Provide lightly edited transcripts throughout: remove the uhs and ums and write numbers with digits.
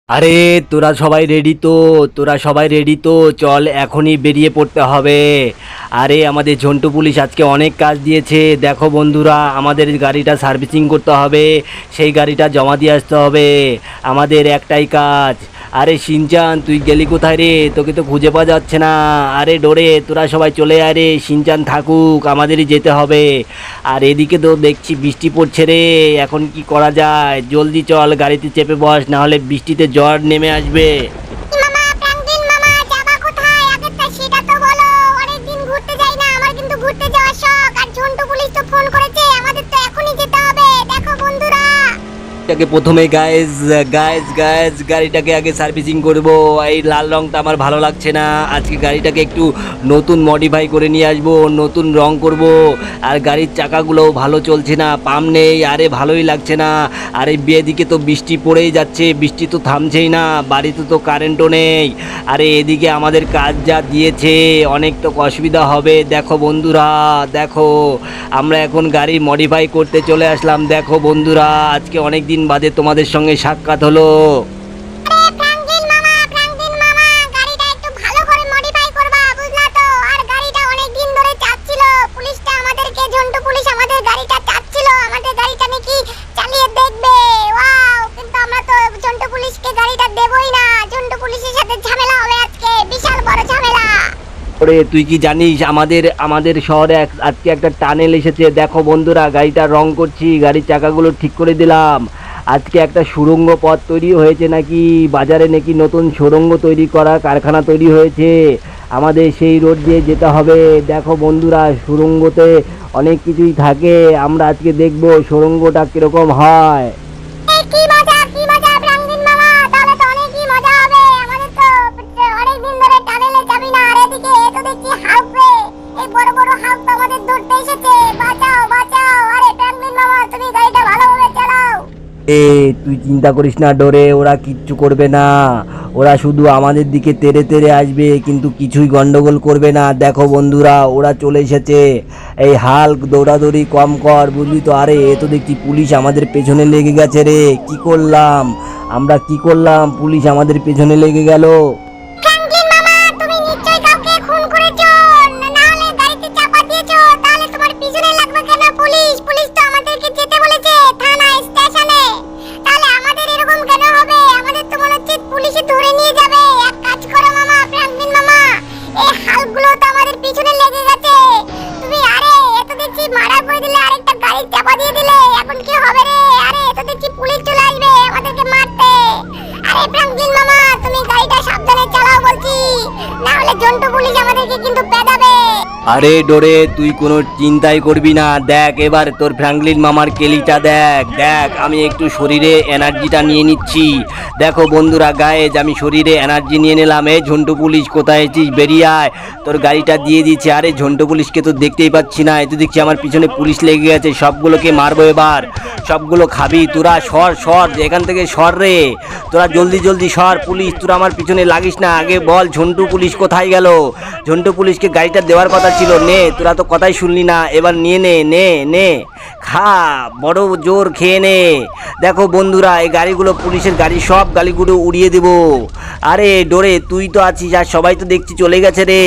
আরে তোরা সবাই রেডি তো? চল এখনই বেরিয়ে পড়তে হবে। আরে আমাদের ঝন্টু পুলিশ আজকে অনেক কাজ দিয়েছে। দেখো বন্ধুরা, আমাদের গাড়িটা সার্ভিসিং করতে হবে, সেই গাড়িটা জমা দিয়ে আসতে হবে। আমাদের একটাই কাজ। আরে শিনচান, তুই গেলি কোথায় রে? তোকে তো খুঁজে পাওয়া যাচ্ছে না। আরে ডোরে, তোরা সবাই চলে আয় রে, শিনচান থাকুক, আমাদেরই যেতে হবে। আর এদিকে তো দেখছি বৃষ্টি পড়ছে রে, এখন কি করা যায়? জলদি চল, গাড়িতে চেপে বস, না হলে বৃষ্টিতে ঝড় নেমে আসবে। মামা প্রাঙ্গিন মামা যাবা কোথায় আগে তা সেটা তো বলো। অনেকদিন ঘুরতে যাই না, আমার কিন্তু ঘুরতে যাওয়ার শখ। আর ঝন্টু পুলিশ তো ফোন করেছে, আমাদের তো এখনই যেতে হবে। দেখো বন্ধুরা, এটাকে প্রথমে গাইজ গাইজ গাইজ গাড়িটাকে আগে সার্ভিসিং করব। এই লাল রংটা আমার ভালো লাগছে না, আজকে গাড়িটাকে একটু নতুন মডিফাই করে নিয়ে আসবো, নতুন রং করব। আর গাড়ির চাকাগুলোও ভালো চলছে না, পাম্প নেই, আরে ভালোই লাগছে না। আর এই এদিকে তো বৃষ্টি পড়েই যাচ্ছে, বৃষ্টি তো থামছেই না, বাড়িতে তো কারেন্টও নেই। আরে এদিকে আমাদের কাজ যা দিয়েছে, অনেক তো অসুবিধা হবে। দেখো বন্ধুরা, দেখো আমরা এখন গাড়ি মডিফাই করতে চলে আসলাম। দেখো বন্ধুরা, আজকে অনেক দিন বাদে তোমাদের সঙ্গে সাক্ষাৎ হলো। আরে প্রাঙ্গিন মামা গাড়িটা একটু ভালো করে মডিফাই করবা, বুঝলা তো? আর গাড়িটা অনেক দিন ধরে চাচ্ছিল পুলিশটা আমাদেরকে, ঝন্টু পুলিশ আমাদের গাড়িটা চাচ্ছিল, আমাদের গাড়িটা নাকি চালিয়ে দেখবে। ওয়াও! কিন্তু আমরা তো ঝন্টু পুলিশকে গাড়িটা দেবই না। ঝন্টু পুলিশের সাথে ঝামেলা হবে আজকে, বিশাল বড় ঝামেলা। ওরে তুই কি জানিস, আমাদের আমাদের শহরে আজকে একটা টানেল এসেছে। দেখো বন্ধুরা, গাড়িটা রং করছি, গাড়ির চাকাগুলো ঠিক করে দিলাম। আজকে একটা সুড়ঙ্গ পথ তৈরি হয়েছে নাকি, বাজারে নাকি নতুন সুড়ঙ্গ তৈরি করা কারখানা তৈরি হয়েছে, আমাদের সেই রোড দিয়ে যেতে হবে। দেখো বন্ধুরা, সুড়ঙ্গতে অনেক কিছুই থাকে, আমরা আজকে দেখবো সুড়ঙ্গটা কিরকম হয়। এই কি মজা প্রাঙ্গিন মামা, তাহলে তো অনেকই মজা হবে। আমাদের তো অনেক দিন ধরে টানেলে যাবি না। আর এদিকে এ তো দেখছি হাউক রে, এই বড় বড় হাউক তো আমাদের ধরতে এসেছে। বাঁচাও বাঁচাও! আরে প্রাঙ্গিন মামা, তুমি গাড়িটা ভালোভাবে চালাও। এ তুই চিন্তা করিস না ডোরে, ওরা কিচ্ছু করবে না। ওরা শুধু আমাদের দিকে তেড়ে তেড়ে আসবে, কিন্তু কিছুই গন্ডগোল করবে না। দেখো বন্ধুরা, ওরা চলে এসেছে। এই হাল্ক, দৌড়াদৌড়ি কম কর, বুঝলি তো? আরে এ তো দেখছি পুলিশ আমাদের পেছনে লেগে গেছে রে। কি করলাম আমরা, কি করলাম? পুলিশ আমাদের পেছনে লেগে গেল। প্রাঙ্গিন মামা, তুমি নিশ্চয়ই কাউকে খুন করেছো, না হলে গাড়িতে চাপা দিয়েছো। তাহলে তোমার পিছনে লাগবে কেন পুলিশ? পুলিশ তো আমাদেরকে যেতে বলেছে থানায়, স্টেশনে। তাহলে আমাদের এরকম কেন হবে? আমাদের তো মনে হচ্ছে পুলিশে ধরে নিয়ে যাবে। এক কাজ করো মামা, প্রাঙ্গিন মামা, এই হালগুলো তো আমাদের পিছনে লেগে গেছে। তুমি আরে এত দেখছি মারা করে দিলে, আরেকটা গাড়ি চাপা দিয়ে দিলে, এখন কি হবে রে? আরে এত দেখছি পুলিশ চলে আসবে আমাদেরকে মারতে। আরে প্রাঙ্গিন মামা, তুমি গাড়িটা সাবধানে চালাও বলছি, না হলে ঝন্টু পুলিশ আমাদেরকে কিন্তু পেদাবে। আরে ডোরে, তুই কোনো চিন্তাই করবি না। দেখ এবার তোর ফ্র্যাঙ্কলিন মামার কেলিটা দেখ। দেখ আমি একটু শরীরে এনার্জিটা নিয়ে নিচ্ছি। দেখো বন্ধুরা, গায়েজ আমি শরীরে এনার্জি নিয়ে নিলাম। এই ঝন্টু পুলিশ কোথায় আছিস? বেরিয়ে আয়, তোর গাড়িটা দিয়ে দিচ্ছে। আরে ঝন্টু পুলিশকে তো দেখতেই পাচ্ছি না, এই তো দেখছি আমার পিছনে পুলিশ লেগে গেছে। সবগুলোকে মারবো এবার, সবগুলো খাবি তোরা। সর সর এখান থেকে, সর রে তোরা, জলদি জলদি সর। পুলিশ তোরা আমার পিছনে লাগিস না, আগে বল ঝন্টু পুলিশ কোথায় গেল? ঝন্টু পুলিশকে গাড়িটা দেওয়ার কথা ছিল, নে, তোরা তো কথাই শুনলি না। এবার নিয়ে নে, নে নে, খা, বড় জোর খেয়ে নে। দেখো বন্ধুরা, এই গাড়িগুলো পুলিশের গাড়ি, সব গাড়িগুলো উড়িয়ে দেব। আরে ডোরে, তুই তো আছিস, আর সবাই তো দেখছি চলে গেছে রে।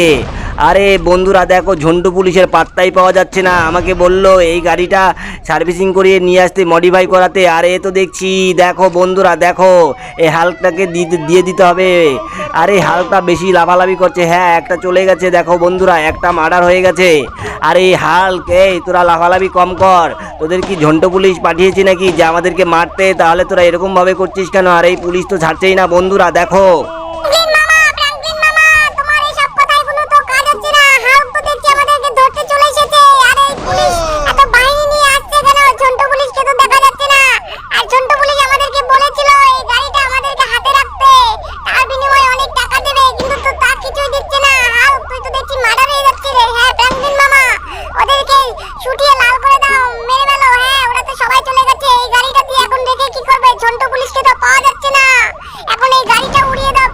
আরে বন্ধুরা দেখো, ঝন্টু পুলিশের পাত্তাই পাওয়া যাচ্ছে না। আমাকে বললো এই গাড়িটা সার্ভিসিং করিয়ে নিয়ে আসতে, মডিফাই করাতে। আরে এ তো দেখছি, দেখো বন্ধুরা দেখো, এই হাল্কটাকে দিয়ে দিতে হবে। আরে হাল্কটা বেশি লাফালাফি করছে। হ্যাঁ, একটা চলে গেছে। দেখো বন্ধুরা, একটা মার্ডার হয়ে গেছে। আরে হাল্ক, এই তোরা লাফালাফি কম কর। তোদের কি ঝন্টু পুলিশ পাঠিয়েছি নাকি যে আমাদেরকে মারতে? তাহলে তোরা এরকম ভাবে করছিস কেন? আর এই পুলিশ তো ছাড়ছেই না বন্ধুরা, দেখো। প্রাঙ্গিন মামা, তোমার এইসব কথায় কোনো তো কাজ হচ্ছে না। হাউক তো দেখছি আমাদেরকে ধরতে চলে এসেছে। আর এই পুলিশ এত বাহিনী নিয়ে আসছে কেন? ঝন্টু পুলিশকে তো দেখা যাচ্ছে না। আর ঝন্টু পুলিশ আমাদেরকে বলেছিল এই গাড়িটা আমাদেরকে হাতে রাখতে, তার বিনিময়ে অনেক টাকা দেবে, কিন্তু তো তা কিছুই দিচ্ছে না। হাউক, তুই তো দেখছি মার্ডার হয়ে যাচ্ছে রে। হ্যাঁ প্রাঙ্গিন মামা, ওদেরকে শুটিয়ে লাল করে দাও, মেরে ফেলো। হ্যাঁ, ওরা তো সবাই চলে গেছে। এই গাড়িটা দিয়ে এখন রেখে কি করবে? ঝন্টু পুলিশকে তো পাওয়া যাচ্ছে না। এখন এই গাড়িটা উড়িয়ে দাও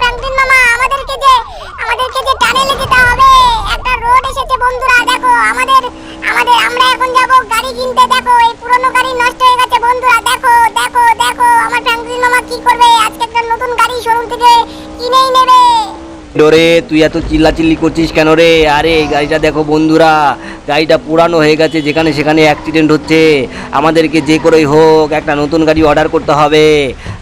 শোরুম থেকে কিনেই নেবে। ডোরে তুই এত চিল্লাচিল্লি করছিস কেন রে? আরে এই গাড়িটা দেখো বন্ধুরা, গাড়িটা পুরানো হয়ে গেছে, যেখানে সেখানে অ্যাক্সিডেন্ট হচ্ছে। আমাদেরকে যে করেই হোক একটা নতুন গাড়ি অর্ডার করতে হবে।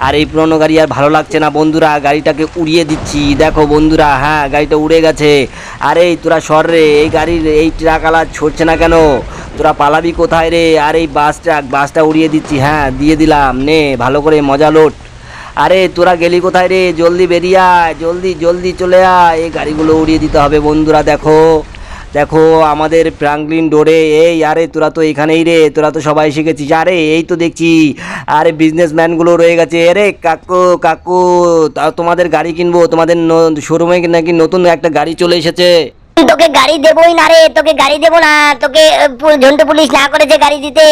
আর এই পুরনো গাড়ি আর ভালো লাগছে না বন্ধুরা, গাড়িটাকে উড়িয়ে দিচ্ছি। দেখো বন্ধুরা, হ্যাঁ গাড়িটা উড়ে গেছে। আরে তোরা সর রে, এই গাড়ির এই ট্রাকওয়ালা ছড়ছে না কেন? তোরা পালাবি কোথায় রে? আর এই বাসটা উড়িয়ে দিচ্ছি, হ্যাঁ দিয়ে দিলাম, নে ভালো করে মজা লোট। আরে তোরা গেলি কোথায় রে? জলদি বেরিয়ে আয়, জলদি জলদি চলে আয়, এই গাড়িগুলো উড়িয়ে দিতে হবে বন্ধুরা। দেখো দেখো আমাদের ফ্র্যাঙ্কলিন ডোরে, এই আরে তোরা তো এখানেই রে, তোরা তো সবাই শিখেছিস। আরে এই তো দেখছি, আরে বিজনেসম্যানগুলো রয়ে গেছে। আরে কাকু কাকু, তা তোমাদের গাড়ি কিনবো, তোমাদের শোরুমে নাকি নতুন একটা গাড়ি চলে এসেছে। তোকে গাড়ি দেবই না রে, তোকে গাড়ি দেবো না, তোকে ঝন্টু পুলিশ না করেছে গাড়ি দিতে,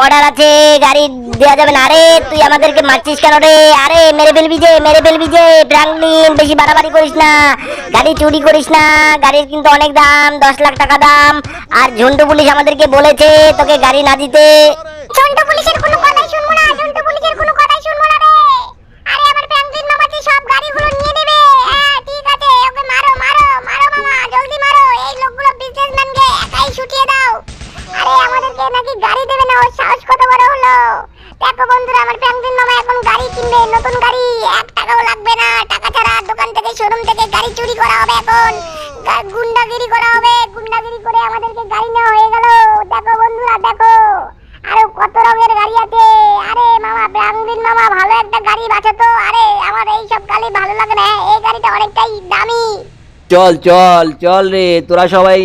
অর্ডার আছে, গাড়ি দেওয়া যাবে না। আরে তুই আমাদেরকে মারছিস কেন রে? আরে মেরে ফেলবি যে, মেরে ফেলবি যে। ফ্র্যাঙ্কলিন বেশি বাড়াবাড়ি করিস না, গাড়ি চুরি করিস না, গাড়ির কিন্তু অনেক দাম, 10 লাখ টাকা দাম। আর ঝন্টু পুলিশ আমাদেরকে বলেছে তোকে গাড়ি না দিতে। ঝন্টু পুলিশের কোনো কথাই শুনবো না, ঝন্টু পুলিশের কোনো কথাই শুনবো না রে। আরে আমার ফ্র্যাঙ্কলিন মামা যে সব গাড়িগুলো নিয়ে নেবে। হ্যাঁ ঠিক আছে, ওকে মারো মারো মারো মামা, জলদি মারো। এই লোকগুলো বিজনেসম্যানকে একাই ছুটিয়ে দাও। আরে আমাদেরকে নাকি গাড়ি দেবে না, ওর সাহস কত বড় হলো। দেখো বন্ধুরা, আমার ফ্র্যাঙ্কলিন মামা এখন গাড়ি কিনবে, নতুন গাড়ি, 1 টাকাও লাগবে না। টাকা ছাড়া দোকান থেকে শোরুম থেকে গাড়ি চুরি করা হবে, এখন গুন্ডাগিরি করা হবে, গুন্ডাগিরি করে আমাদেরকে গাড়ি নেওয়া হয়ে গেল। দেখো বন্ধুরা দেখো, আরো কত রঙের গাড়ি আছে। আরে মামা, ফ্র্যাঙ্কলিন মামা ভালো একটা গাড়ি বাঁচাতো। আরে আমার এই সব গাড়ি ভালো লাগে না, এই গাড়িটা অনেকটাই দামি। চল চল চল রে, তোরা সবাই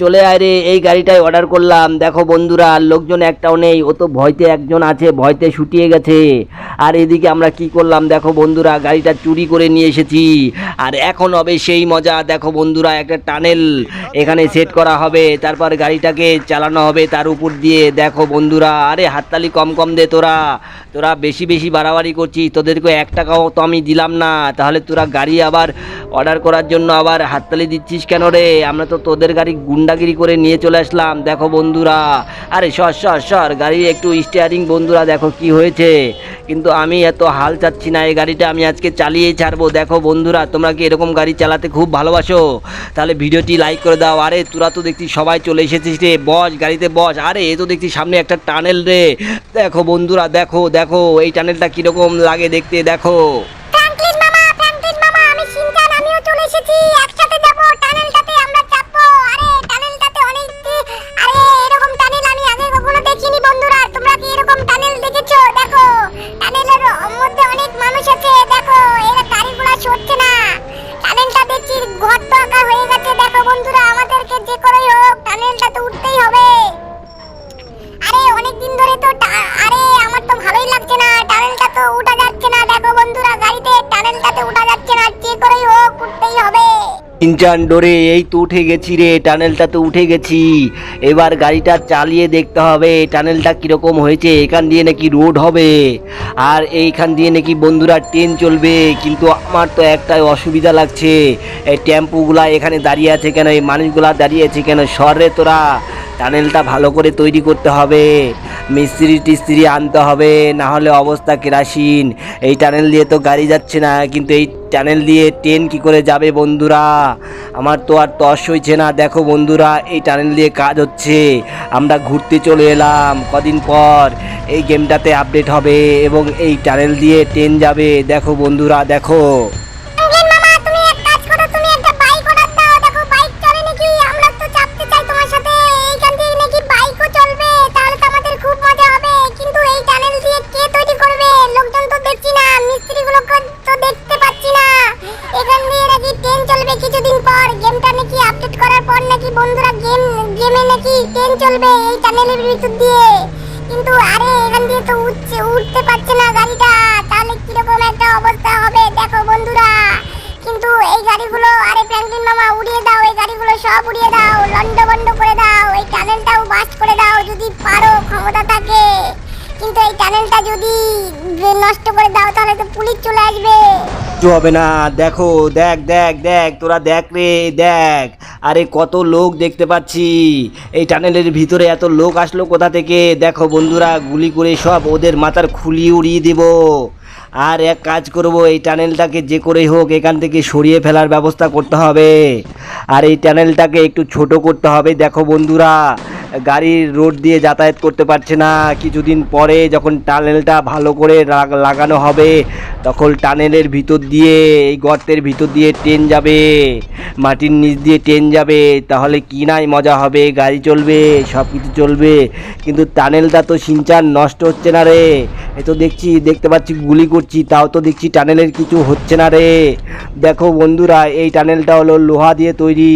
চলে আয় রে, এই গাড়িটাই অর্ডার করলাম। দেখো বন্ধুরা, লোকজন একটাও নেই, ও তো ভয়তে একজন আছে, ভয়তে শুটিয়ে গেছে। আর এদিকে আমরা কি করলাম দেখো বন্ধুরা, গাড়িটা চুরি করে নিয়ে এসেছি। আর এখন হবে সেই মজা। দেখো বন্ধুরা, একটা টানেল এখানে সেট করা হবে, তারপর গাড়িটাকে চালানো হবে তার উপর দিয়ে। দেখো বন্ধুরা, আরে হাততালি কম কম দে, তোরা তোরা বেশি বেশি বাড়াবাড়ি করছিস, তোদেরকে 1 টাকাও তো আমি দিলাম না, তাহলে তোরা গাড়ি আবার অর্ডার করার জন্য আবার হাততালি দিচ্ছিস কেন রে? আমরা তো তোদের গাড়ি গুন্ডাগিরি করে নিয়ে চলে আসলাম। দেখো বন্ধুরা, আরে সর সর সর, গাড়ি একটু স্টিয়ারিং বন্ধুরা দেখো কি হয়েছে। কিন্তু আমি এত হাল চাচ্ছি না, এই গাড়িটা আমি আজকে চালিয়েই ছাড়বো। দেখো বন্ধুরা, তোমরা কি এরকম গাড়ি চালাতে খুব ভালোবাসো? তাহলে ভিডিওটি লাইক করে দাও। আরে তোরা তো দেখছি সবাই চলে এসেছিস রে, বস গাড়িতে বস। আরে এ তো দেখছি সামনে একটা টানেল রে। দেখো বন্ধুরা দেখো দেখো, এই টানেলটা কিরকম লাগে দেখতে। দেখো ফ্র্যাঙ্কলিন মামা, ফ্র্যাঙ্কলিন মামা, আমি শিনচান, আমিও চলে এসেছি, একসাথে যাব টানেলটাতে, আমরা চাপবো। আরে টানেলটাতে অনেক, আরে এরকম টানেল আমি আগে কখনো দেখিনি বন্ধুরা। তোমরা কি এরকম টানেল দেখেছো? দেখো টানেলের মধ্যে অনেক মানুষ আছে, দেখো এরা গাড়িগুলো সরছে না। টানেলটা দেখছি গর্ত আঁকা হয়ে গেছে। দেখো বন্ধুরা, আমাদেরকে যে করেই হোক টানেলটাতে উঠতেই হবে। আরে অনেক দিন ধরে তো আরে আমার তো ভালোই লাগছে না, টানেলটা তো উঠা যাচ্ছে না। দেখো বন্ধুরা, গাড়িতে টানেলটাতে উঠা যাচ্ছে না, যে করেই হোক উঠতেই হবে। ইনচান ডোরে, এই তো উঠে গেছি রে, টানেলটা তো উঠে গেছি। এবার গাড়িটা চালিয়ে দেখতে হবে টানেলটা কিরকম হয়েছে। এখান দিয়ে নাকি রোড হবে, আর এইখান দিয়ে নাকি বন্ধুরা ট্রেন চলবে। কিন্তু আমার তো একটাই অসুবিধা লাগছে, এই টেম্পুগুলা এখানে দাঁড়িয়ে আছে কেন, এই মানুষগুলা দাঁড়িয়ে আছে কেন? শহরে তোরা টানেলটা ভালো করে তৈরি করতে হবে, মিস্ত্রি টিস্ত্রি আনতে হবে, না হলে অবস্থা কেরাসিন। এই টানেল দিয়ে তো গাড়ি যাচ্ছে না, কিন্তু এই টানেল দিয়ে ট্রেন কি করে যাবে বন্ধুরা? আমার তো আর তস হইছে না। দেখো বন্ধুরা, এই টানেল দিয়ে কাজ হচ্ছে, আমরা ঘুরতে চলে এলাম কদিন পর। এই গেমটাতে আপডেট হবে এবং এই টানেল দিয়ে ট্রেন যাবে। দেখো বন্ধুরা দেখো। ফ্র্যাঙ্কলিন মামা, তুমি এক কাজ করো, তুমি একটা বাইক অর্ডার দাও। দেখো বাইক চলে নাকি, আমরা তো চাপতে চাই তোমার সাথে। এইখান দিয়ে নাকি বাইকও চলবে, তাহলে তো আমাদের খুব মজা হবে। কিন্তু এই টানেল দিয়ে কে তৈরি করবে? লোকজন তো দেখছি না, মিস্ত্রিগুলোকে তো দেখতে পাচ্ছি না। এখান দিয়ে নাকি ট্রেন চলবে কিছুদিন পর, গেমটা নাকি আপডেট করার পর নাকি বন্ধুরা গেমে নাকি ট্রেন চলবে এই টানেলের ভিতর দিয়ে। কিন্তু আরে এখান দিয়ে তো উঠতে পারছে না গাড়িটা, তাহলে কিরকম একটা অবস্থা হবে দেখো বন্ধুরা। কিন্তু এই গাড়িগুলো, আরে ফ্র্যাঙ্কলিন মামা উড়িয়ে দাও, এই গাড়িগুলো সব উড়িয়ে দাও, লন্ডভন্ড করে দাও, এই টানেলটাও বাস্ট করে দাও যদি পারো, ক্ষমতা থাকে। কিন্তু এই টানেলটা যদি নষ্ট করে দাও তাহলে তো পুলিশ চলে আসবে। কিচ্ছু হবে না। দেখো দেখ দেখ দেখ, তোরা দেখ রে দেখ, আরে কত লোক দেখতে পাচ্ছি। এই টানেলের ভিতরে এত লোক আসলো কোথা থেকে? দেখো বন্ধুরা, গুলি করে সব ওদের মাথার খুলি উড়িয়ে দেব। আর এক কাজ করব, এই টানেলটাকে যে করেই হোক এখান থেকে সরিয়ে ফেলার ব্যবস্থা করতে হবে। আর এই টানেলটাকে একটু ছোট করতে হবে। দেখো বন্ধুরা, গাড়ির রোড দিয়ে যাতায়াত করতে পারছে না। কিছুদিন পরে যখন টানেলটা ভালো করে লাগানো হবে, তখন টানেলের ভিতর দিয়ে, এই গর্তের ভিতর দিয়ে ট্রেন যাবে, মাটির নিচ দিয়ে ট্রেন যাবে। তাহলে কি নাই মজা হবে, গাড়ি চলবে, সব কিছু চলবে। কিন্তু টানেলটা তো সিনচান নষ্ট হচ্ছে না রে। এ তো দেখতে পাচ্ছি গুলি করছি, তাও তো দেখছি টানেলের কিছু হচ্ছে না রে। দেখো বন্ধুরা, এই টানেলটা হলো লোহা দিয়ে তৈরি,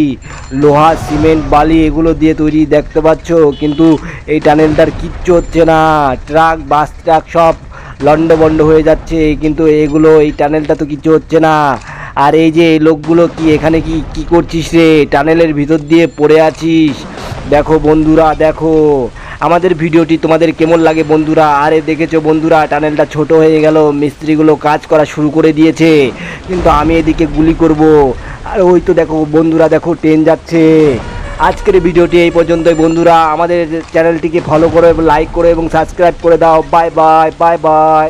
লোহা, সিমেন্ট, বালি এগুলো দিয়ে তৈরি, দেখতে পাচ্ছ। কিন্তু এই টানেলটার কিচ্ছু হচ্ছে না। ট্রাক, বাস ট্রাক সব লন্ডভন্ড হয়ে যাচ্ছে, কিন্তু এগুলো, এই টানেলটা তো কিছু হচ্ছে না। আর এই যে এই লোকগুলো কি এখানে কি করছিস রে? টানেলের ভিতর দিয়ে পড়ে আছিস। দেখো বন্ধুরা, দেখো আমাদের ভিডিওটি তোমাদের কেমন লাগে বন্ধুরা? আরে দেখেছো বন্ধুরা, টানেলটা ছোট হয়ে গেল, মিস্ত্রিগুলো কাজ করা শুরু করে দিয়েছে, কিন্তু আমি এদিকে গুলি করব। আর ওই তো দেখো বন্ধুরা, দেখো ট্রেন যাচ্ছে। আজকের ভিডিওটি এই পর্যন্তই বন্ধুরা। আমাদের চ্যানেলটিকে ফলো করো এবং লাইক করো এবং সাবস্ক্রাইব করে দাও। Bye bye, bye bye.